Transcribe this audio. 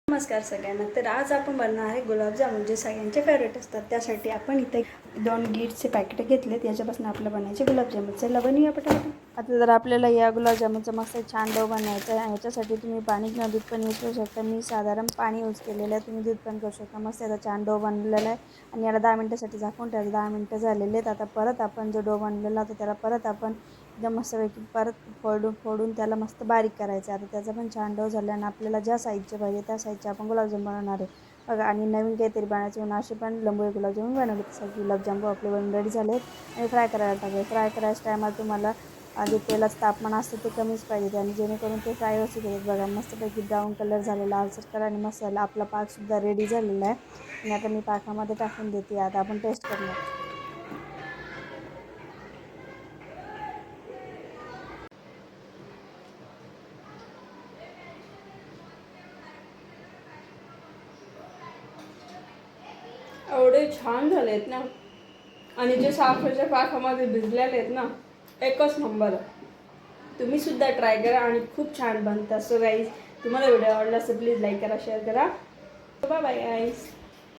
नमस्कार सगळ्यांना. तर आज आपण बनवणार आहे गुलाबजामुन, जे सगळ्यांचे फेवरेट असतात. त्यासाठी आपण इथे 2 गीटचे पॅकेट घेतलेत. याच्यापासून आपलं बनायचे गुलाबजामुन. चला बनवूया पटापट. आता जर आपल्याला या गुलाबजामुनचा मस्त छान डो बनवायचा आहे, याच्यासाठी तुम्ही पाणी किंवा दूध पण यूज करू शकता. मी साधारण पाणी यूज केलेलं आहे, तुम्ही दूध पण करू शकता. मस्त याचा छान डो बनलेला आहे आणि याला 10 मिनिटासाठी झाकून ठेवायचं. 10 मिनिटं झालेले आहेत. आता परत आपण जो डो बनलेला होता त्याला परत आपण एकदम मस्तपैकी परत फोडून त्याला मस्त बारीक करायचं. आता त्याचा पण छान डो झाला आणि आपल्याला ज्या साईजचे पाहिजे त्या साईजचे आपण गुलाबजाम बनवणार आहे बघा. आणि नवीन काहीतरी बनायचं म्हणून असे पण लंबू गुलाबजामुन बनवले. तसं गुलाबजाम आपले बनून रेडी झाले आणि फ्राय करायला टाकले. फ्राय करायच्या टायमाला तुम्हाला जे तेलाचं तापमान असतं ते कमीच पाहिजे आणि जेणेकरून ते फ्राय व्यवस्थित होतात. बघा मस्तपैकी ब्राऊन कलर झालेला, लालसर कलर आणि मसाला आपला पाकसुद्धा रेडी झालेला आहे. आणि आता मी पाकामध्ये टाकून देते. आता आपण टेस्ट करणार. एवढे छान झालेत ना, आणि जे साखरेच्या पाकामध्ये भिजलेले आहेत ना, एकच नंबर. तुम्ही सुद्धा ट्राय करा आणि खूप छान बनतात. सो गाईज, तुम्हाला व्हिडिओ आवडला असेल प्लीज लाईक करा, शेअर करा. Bye bye guys.